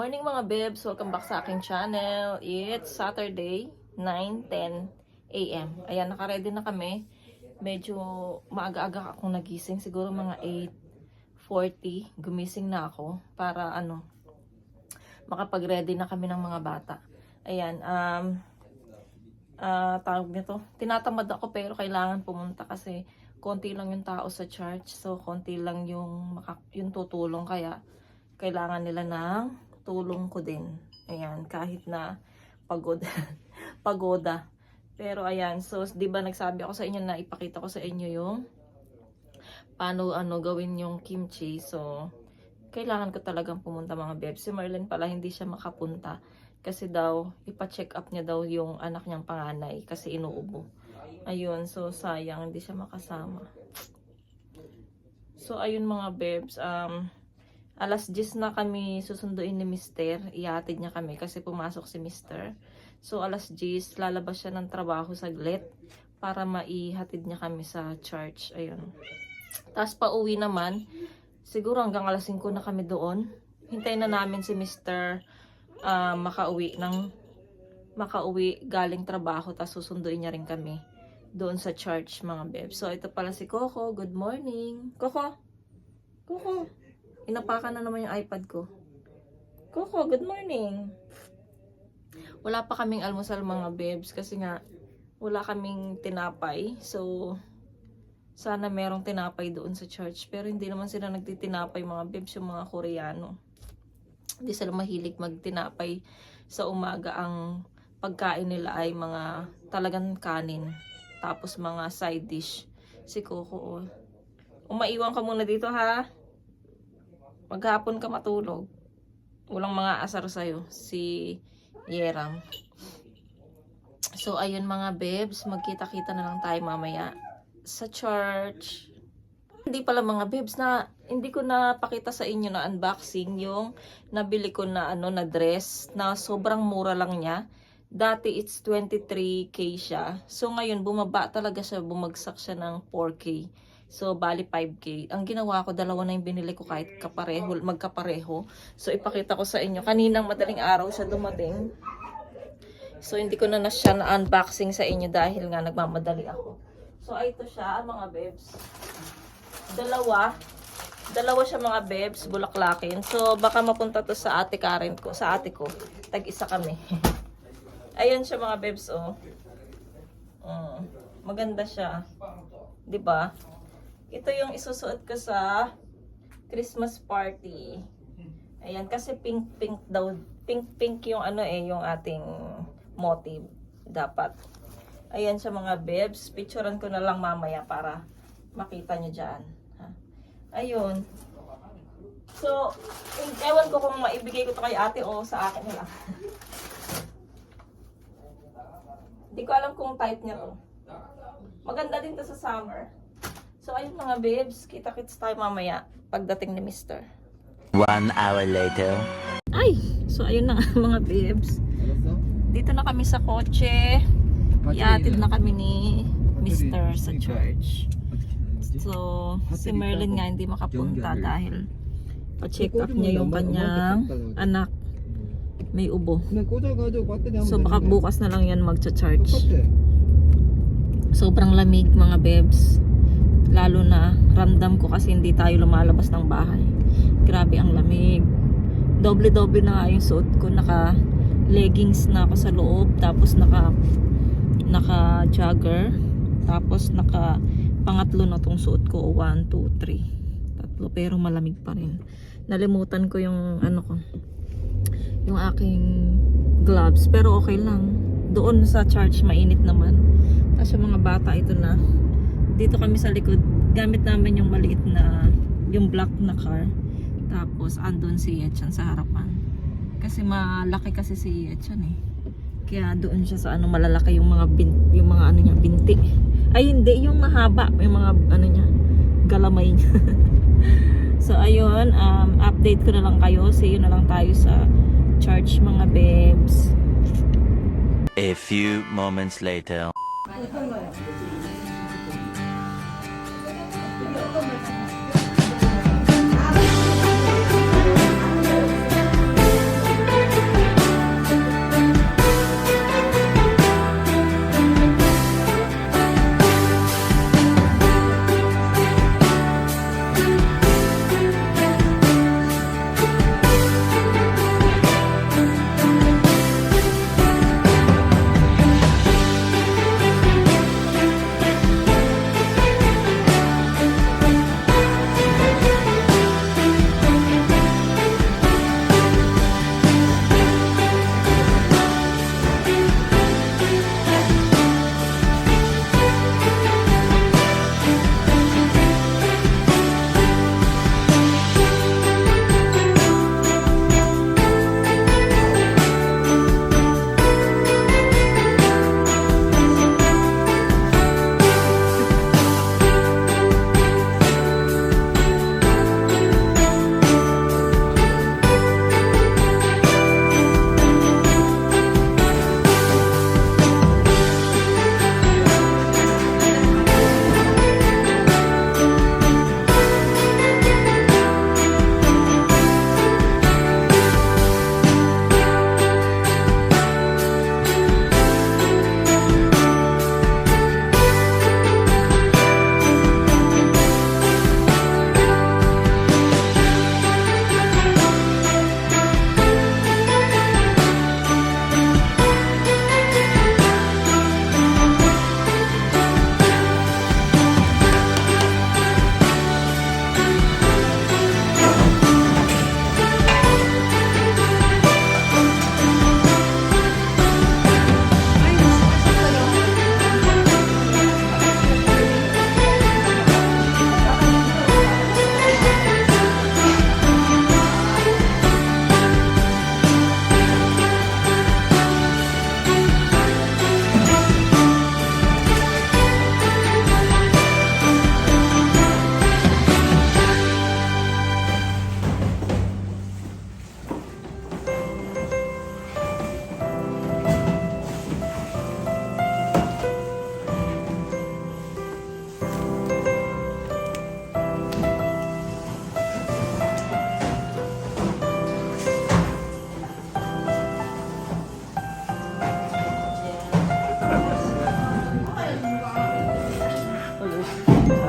morning mga bebs! Welcome back sa aking channel. It's Saturday, 9:10 AM. Ayan, nakaready na kami. Medyo maaga-aga akong nagising. Siguro mga 8:40. Gumising na ako para makapag-ready na kami ng mga bata. Ayan, tawag nito. Tinatamad ako pero kailangan pumunta kasi konti lang yung tao sa church. So, konti lang yung tutulong kaya kailangan nila ng tulong ko din. Ayan, kahit na pagod, pagoda. Pero ayan, so 'di ba nagsabi ako sa inyo na ipakita ko sa inyo yung paano gawin yung kimchi. So kailangan ko talagang pumunta mga bebs. Si Merlin pala hindi siya makapunta kasi daw ipa-check up niya daw yung anak niyang panganay kasi inuubo. Ayun, so sayang hindi siya makasama. So ayun mga bebs, alas 10 na kami susunduin ni Mister. Ihatid niya kami kasi pumasok si Mister. So alas 10 lalabas siya ng trabaho saglit para maihatid niya kami sa church. Ayun. Tapos pauwi naman, siguro hanggang alas 5 na kami doon. Hintayin na namin si Mister makauwi galing trabaho, tapos susunduin niya rin kami doon sa church mga bebs. So ito pala si Coco. Good morning. Coco. Coco. Inapakan na naman yung iPad ko. Coco, good morning. Wala pa kaming almusal mga bebs kasi nga wala kaming tinapay. So, sana merong tinapay doon sa church. Pero hindi naman sila nagtitinapay mga bebs, yung mga Koreano. Hindi sila mahilig magtinapay sa umaga. Ang pagkain nila ay mga talagang kanin. Tapos mga side dish. Si Coco, umaiwan ka muna dito ha. Maghapon ka matulog. Walang mga asar sa'yo. Si Yerang. So, ayun mga bebs. Magkita-kita na lang tayo mamaya sa church. Hindi pala mga bebs na hindi ko napakita sa inyo na unboxing yung nabili ko na na dress na sobrang mura lang niya. Dati it's 23K siya. So, ngayon bumaba talaga siya. Bumagsak siya ng 4K. So, bali 5K. Ang ginawa ko, dalawa na yung binili ko kahit magkapareho. So, ipakita ko sa inyo. Kaninang madaling araw siya dumating. So, hindi ko na siya na-unboxing sa inyo dahil nga nagmamadali ako. So, ito siya, mga bebs. Dalawa siya mga bebs, bulaklakin. So, baka mapunta to sa ate Karen ko. Sa ate ko. Tag-isa kami. Ayan siya mga bebs, oh. Maganda siya. 'Di ba? Ito yung isusuot ko sa Christmas party. Ayan, kasi pink daw. Pink yung yung ating motive. Dapat. Ayan siya mga bebs. Picturean ko na lang mamaya para makita nyo dyan. Ha? Ayun. So, ewan ko kung maibigay ko to kay ate o sa akin na lang. Hindi ko alam kung type niya to. Maganda din to sa summer. So, ayun mga babes, kita-kits tayo mamaya pagdating ni Mister. 1 hour later. Ay! So, ayun na mga babes. Dito na kami sa kotse. Iatid na kami ni Mister sa church. So, si Merlin nga hindi makapunta dahil pa-check up niya yung kanyang anak. May ubo. So, baka bukas na lang yan magcha-charge. Sobrang lamig mga babes. Lalo na ramdam ko kasi hindi tayo lumalabas ng bahay. Grabe ang lamig. Doble-doble na nga yung suot ko. Naka leggings na ako sa loob. Tapos naka jogger. Tapos naka pangatlo na tong suot ko. 1, 2, 3. Tatlo. Pero malamig pa rin. Nalimutan ko yung yung aking gloves. Pero okay lang. Doon sa church mainit naman. Tapos yung mga bata ito na. Dito kami sa likod, gamit namin yung maliit na, yung black na car. Tapos andun si Yetchan sa harapan. Kasi malaki kasi si Yetchan eh. Kaya doon siya sa malalaki yung mga binti. Ay hindi, yung mahaba, yung mga niya, galamay niya. So ayun, update ko na lang kayo. See you na lang tayo sa church mga babes. A few moments later.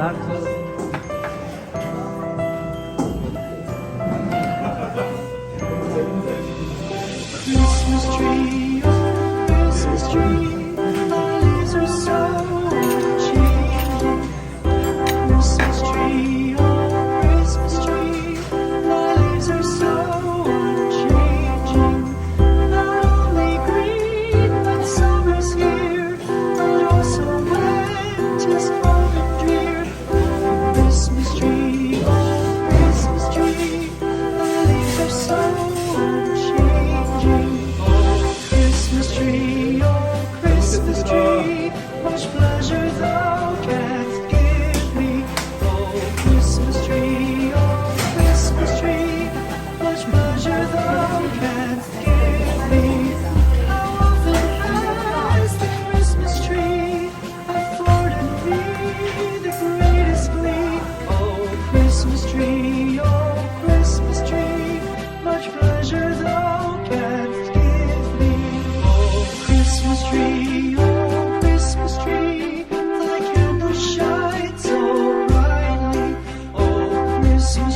Christmas tree, oh Christmas tree, our lives are so changing. Christmas tree, oh Christmas tree, our lives are so changing. Not only green when summer's here, but also winter's cold and drear. Christmas tree, oh Christmas tree, our leaves are so changing. Christmas tree, oh Christmas tree, much pleasure thou canst give me. Oh Christmas tree, much pleasure thou canst give me. How often has the Christmas tree afforded me the greatest glee? Oh Christmas tree, much pleasure thou canst give me. Christmas tree, thy candles shine so brightly. Oh, Christmas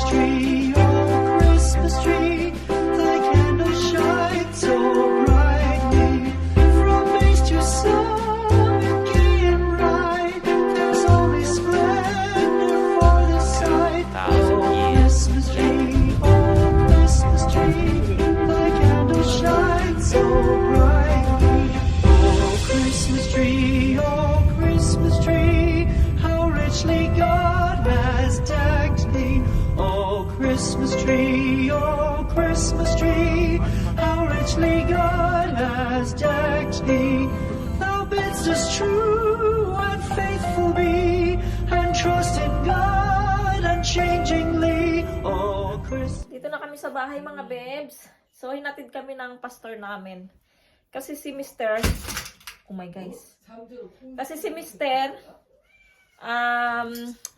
tree, thy candles shine so brightly. From base to summit, gay and bright, there's only splendor for the sight. Christmas tree, thy candles shine so brightly. Christmas tree, how richly God has decked thee. Oh, Christmas tree, how richly God has decked thee. Thou bidst us true and faithful be, and trust in God unchangingly. Oh, Christmas. Dito na kami sa bahay mga bebs. So, hinatid kami ng pastor namin. Kasi si Mr. Oh my guys. Kasi si Mr.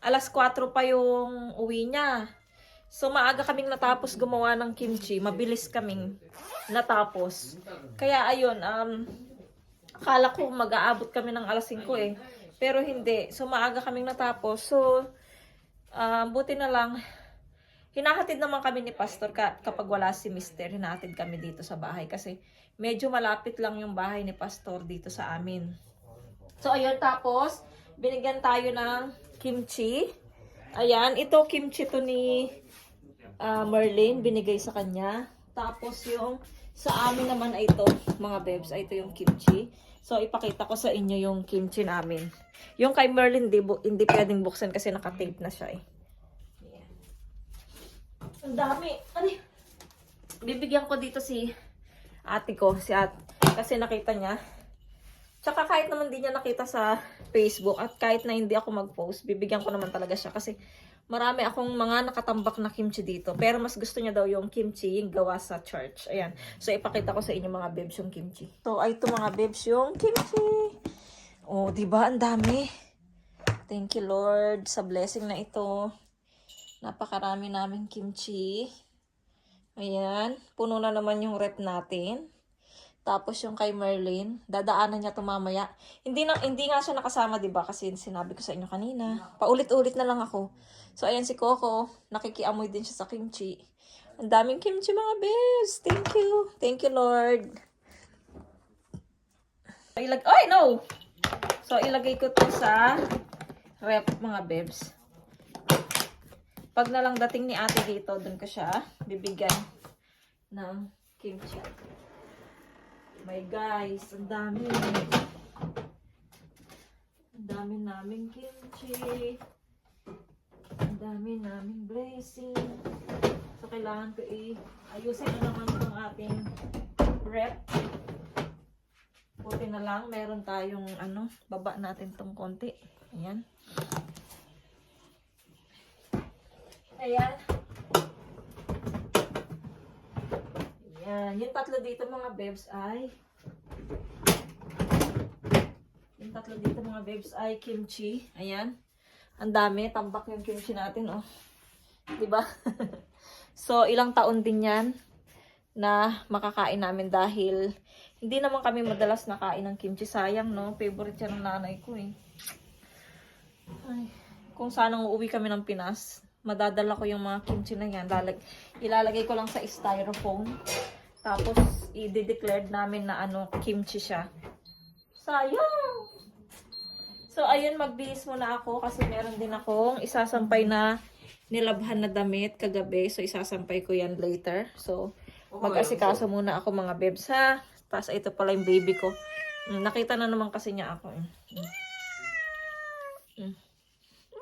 Alas 4 pa yung uwi niya. So, maaga kaming natapos gumawa ng kimchi. Mabilis kaming natapos. Kaya, ayun, akala ko mag-aabot kami ng alas 5 eh. Pero hindi. So, maaga kaming natapos. So, buti na lang, hinahatid naman kami ni Pastor kapag wala si Mr. Hinahatid kami dito sa bahay. Kasi, medyo malapit lang yung bahay ni Pastor dito sa amin. So, ayun, tapos, binigyan tayo ng kimchi. Ayan, ito kimchi to ni Merlin, binigay sa kanya. Tapos, yung sa amin naman ay ito, mga bebs, ay ito yung kimchi. So, ipakita ko sa inyo yung kimchi namin. Yung kay Merlin, hindi pwedeng buksan kasi nakatape na siya eh. Ayan. Ang dami. Ano? Bibigyan ko dito si ate ko, kasi nakita niya. Tsaka kahit naman di niya nakita sa Facebook at kahit na hindi ako mag-post, bibigyan ko naman talaga siya kasi marami akong mga nakatambak na kimchi dito. Pero mas gusto niya daw yung kimchi yung gawa sa church. Ayan. So, ipakita ko sa inyo mga bebs yung kimchi. So, ay ito mga bebs yung kimchi. Oh, diba? Ang dami. Thank you, Lord, sa blessing na ito. Napakarami namin kimchi. Ayan. Puno na naman yung rep natin. Tapos yung kay Merlin, dadaanan niya ito mamaya. Hindi nga siya nakasama, diba? Kasi sinabi ko sa inyo kanina. Paulit-ulit na lang ako. So, ayan si Coco. Nakikiamoy din siya sa kimchi. Ang daming kimchi, mga bes. Thank you. Thank you, Lord. Ay, no! So, ilagay ko to sa rep, mga bebs. Pag na lang dating ni ate dito, dun ko siya bibigyan ng kimchi. My guys, ang dami. Ang dami naming kimchi. Ang dami naming blessing. So, kailangan ko ayusin na naman itong ating rep. Buti na lang, meron tayong baba natin itong konti. Ayan. Ayan. Ayan. Yung tatlo dito mga bebs ay kimchi. Ayan. Ang dami. Tambak yung kimchi natin, oh. Diba? So, ilang taon din yan na makakain namin dahil hindi naman kami madalas nakain ng kimchi. Sayang, no? Favorite yan ng nanay ko, eh. Ay. kung sanang uuwi kami ng Pinas, madadala ko yung mga kimchi na yan. Ilalagay ko lang sa styrofoam. Tapos, i-declare namin na kimchi siya. Sayang! So, ayun, magbihis muna ako kasi meron din akong isasampay na nilabhan na damit kagabi. So, isasampay ko yan later. So, mag-asikaso muna ako mga bebs ha. Tapos, ito pala yung baby ko. Nakita na naman kasi niya ako.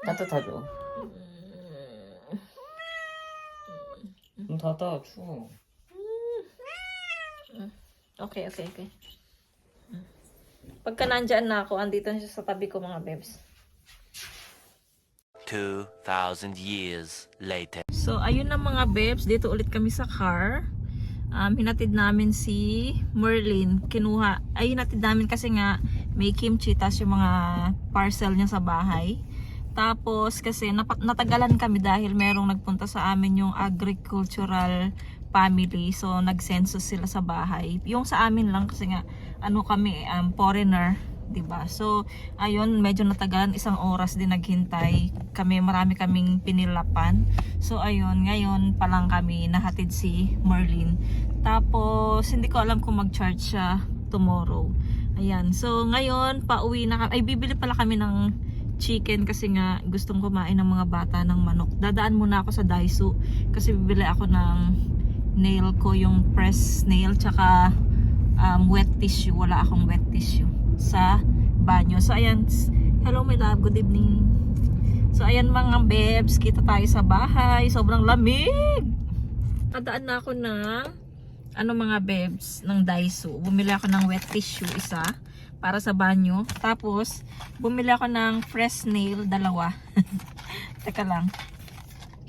따뜻하죠? 닫아 추워. Okay. Pagka nandyan na ako, andito na siya sa tabi ko mga bebs. 2,000 years later. So, ayun na mga bebs. Dito ulit kami sa car. Hinatid namin si Merlin. Hinatid namin kasi nga may kimchi tas yung mga parcel niya sa bahay. Tapos kasi natagalan kami dahil merong nagpunta sa amin yung agricultural family. So nag-census sila sa bahay. Yung sa amin lang kasi nga kami foreigner, 'di ba? So ayun, medyo natagalan, 1 oras din naghintay. Marami kaming pinilapan. So ayun, ngayon pa lang kami nahatid si Merlin. Tapos hindi ko alam kung mag-charge siya tomorrow. Ayan. So ngayon pauwi na kami. Bibili pala kami ng chicken kasi nga gustong kumain ng mga bata ng manok. Dadaan muna ako sa Daiso kasi bibili ako ng nail ko, yung press nail tsaka wet tissue. Wala akong wet tissue sa banyo. So ayan, hello my love, good evening. So ayan mga bebs, kita tayo sa bahay. Sobrang lamig. Dadaan na ako ng mga bebs ng Daiso. Bumili ako ng wet tissue isa para sa banyo. Tapos, bumili ako ng fresh nail, 2. Teka lang.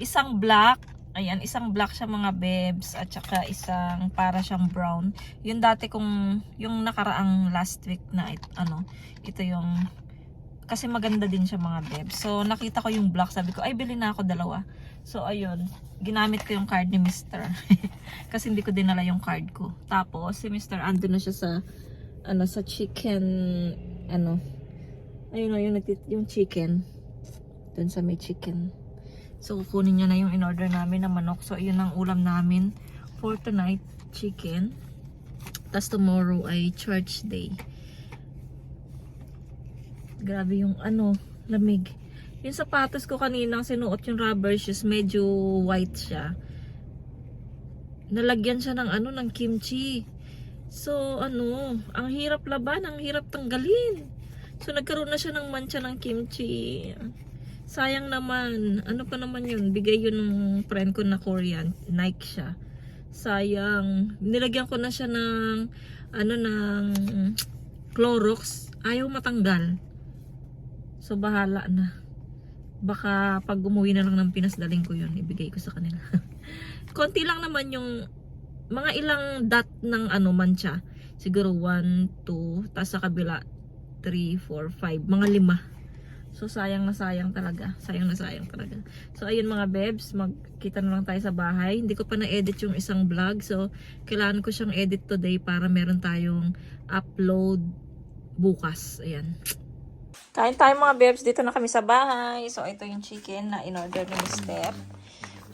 Isang black. Ayan, isang black siya mga bebs. At saka isang para siyang brown. Yung dati kong, yung nakaraang last week na ito yung, kasi maganda din siya mga bebs. So, nakita ko yung black. Sabi ko, ay, bili na ako 2. So, ayun. Ginamit ko yung card ni Mr. Kasi hindi ko dinala yung card ko. Tapos, si Mr. andun na siya sa chicken, ayun yung chicken dun sa may chicken. So kukunin niya na yung in-order namin na manok. So yun ang ulam namin for tonight, chicken. Tas tomorrow ay church day. Grabe yung lamig. Yung sapatos ko kaninang sinuot, yung rubber shoes, medyo white siya. Nalagyan siya ng kimchi. So, ang hirap laban, ang hirap tanggalin. So, nagkaroon na siya ng mancha ng kimchi. Sayang naman. Ano pa naman yun? Bigay yun ng friend ko na Korean. Nike siya. Sayang. Nilagyan ko na siya ng, ng Clorox. Ayaw matanggal. So, bahala na. Baka pag umuwi na lang ng Pinas, daling ko yun. Ibigay ko sa kanila. Konti lang naman yung mga ilang dot ng mancha. Siguro 1, 2, tapos sa kabila 3, 4, 5, mga 5. So sayang na sayang talaga. Sayang na sayang talaga. So ayun mga bebs, magkita na lang tayo sa bahay. Hindi ko pa na-edit yung isang vlog. So kailangan ko siyang edit today para meron tayong upload bukas. Ayan. Kain tayo mga bebs, dito na kami sa bahay. So ito yung chicken na in-order ni Mr.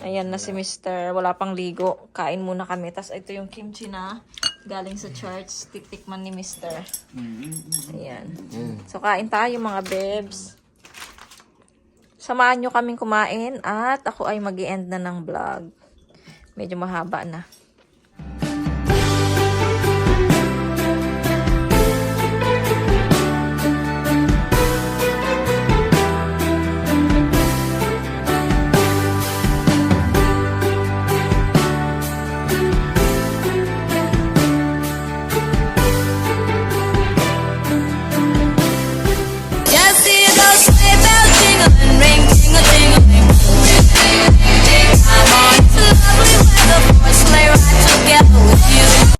Ayan na si Mr. Wala pang ligo. Kain muna kami. Tapos ito yung kimchi na galing sa church. Tiktikman ni Mr. Ayan. So kain tayo mga bebs. Samahan nyo kaming kumain at ako ay mag-i-end na ng vlog. Medyo mahaba na.